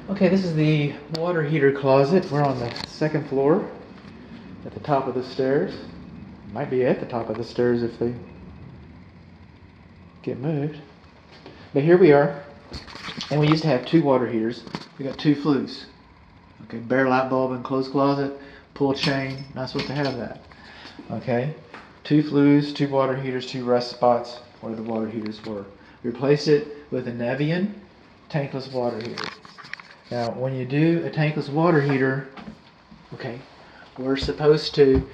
Okay, this is the water heater closet. We're on the second floor at the top of the stairs. Might be at the top of the stairs if they get moved. But here we are. And we used to have two water heaters. We got two flues. Okay, bare light bulb in closed closet, pull chain, not supposed to have that. Okay, two flues, two water heaters, two rust spots where the water heaters were. Replace it with a Nevian tankless water heater. Now, when you do a tankless water heater, okay, we're supposed to,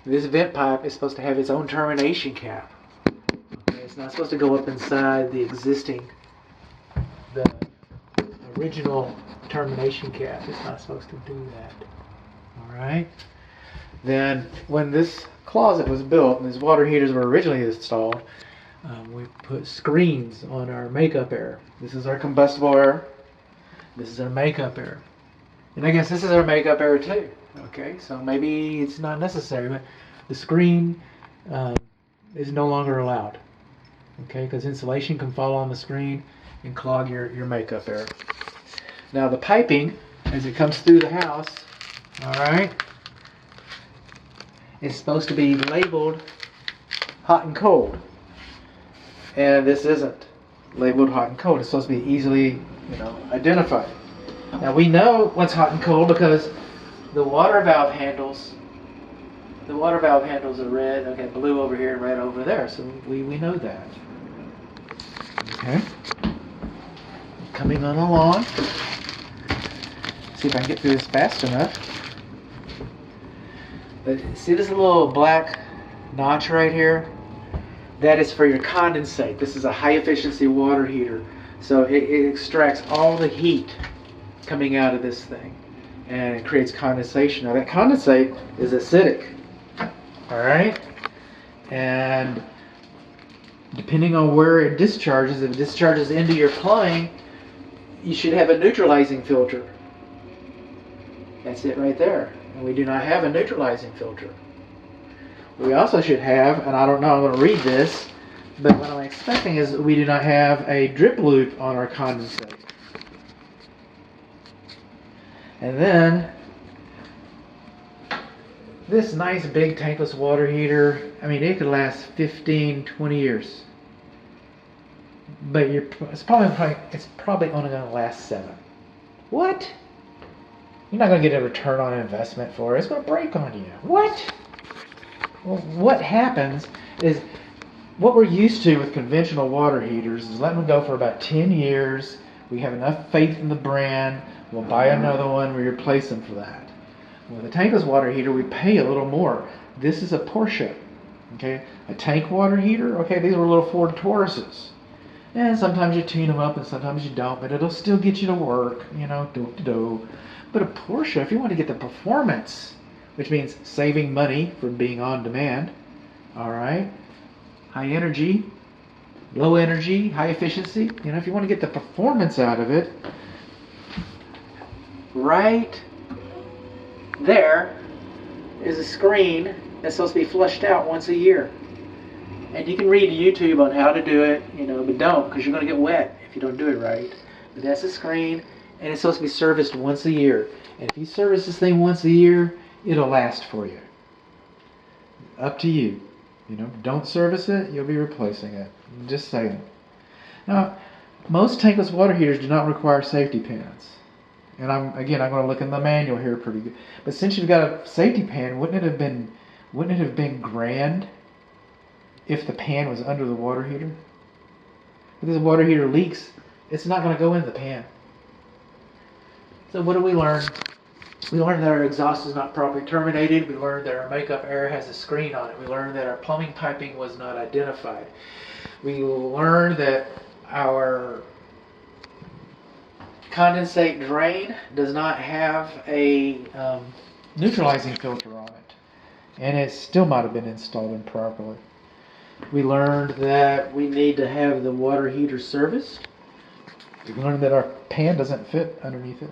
this vent pipe is supposed to have its own termination cap. Okay, it's not supposed to go up inside the original termination cap. It's not supposed to do that. Alright? Then, when this closet was built and these water heaters were originally installed, we put screens on our makeup air. This is our combustible air. This is our makeup air. And I guess this is our makeup air too. Okay, so maybe it's not necessary, but the screen is no longer allowed. Okay, because insulation can fall on the screen and clog your makeup air. Now the piping, as it comes through the house, alright, is supposed to be labeled hot and cold. And this isn't labeled hot and cold. It's supposed to be easily, identified. Now we know what's hot and cold because the water valve handles are red, okay, blue over here and red over there. So we know that. Okay. Coming on along. See if I can get through this fast enough. But see this little black notch right here? That is for your condensate. This is a high efficiency water heater. So it extracts all the heat coming out of this thing. And it creates condensation. Now that condensate is acidic. Alright? And depending on where it discharges, if it discharges into your plumbing, you should have a neutralizing filter. That's it right there. And we do not have a neutralizing filter. We also should have, and I don't know, I'm going to read this, but what I'm expecting is we do not have a drip loop on our condensate. And then, this nice big tankless water heater, I mean, it could last 15, 20 years. But it's probably only going to last 7. What? You're not going to get a return on investment for it. It's going to break on you. What? Well, what happens is, what we're used to with conventional water heaters is letting them go for about 10 years. We have enough faith in the brand. We'll buy another one. We replace them for that. With a tankless water heater, we pay a little more. This is a Porsche. Okay, a tank water heater. Okay, these are little Ford Tauruses. And sometimes you tune them up and sometimes you don't, but it'll still get you to work. But a Porsche, if you want to get the performance, which means saving money for being on demand, alright, high energy, low energy, high efficiency, if you want to get the performance out of it, right there is a screen that's supposed to be flushed out once a year. And you can read YouTube on how to do it, but don't, because you're going to get wet if you don't do it right. But that's a screen, and it's supposed to be serviced once a year. And if you service this thing once a year, it'll last for you. Up to you. Don't service it, you'll be replacing it. I'm just saying. Now, most tankless water heaters do not require safety pans. And I'm going to look in the manual here pretty good. But since you've got a safety pan, wouldn't it have been grand if the pan was under the water heater? If this water heater leaks, it's not going to go in the pan. So what do we learn? We learned that our exhaust is not properly terminated. We learned that our makeup air has a screen on it. We learned that our plumbing piping was not identified. We learned that our condensate drain does not have a neutralizing filter on it. And it still might have been installed improperly. We learned that we need to have the water heater serviced. We learned that our pan doesn't fit underneath it.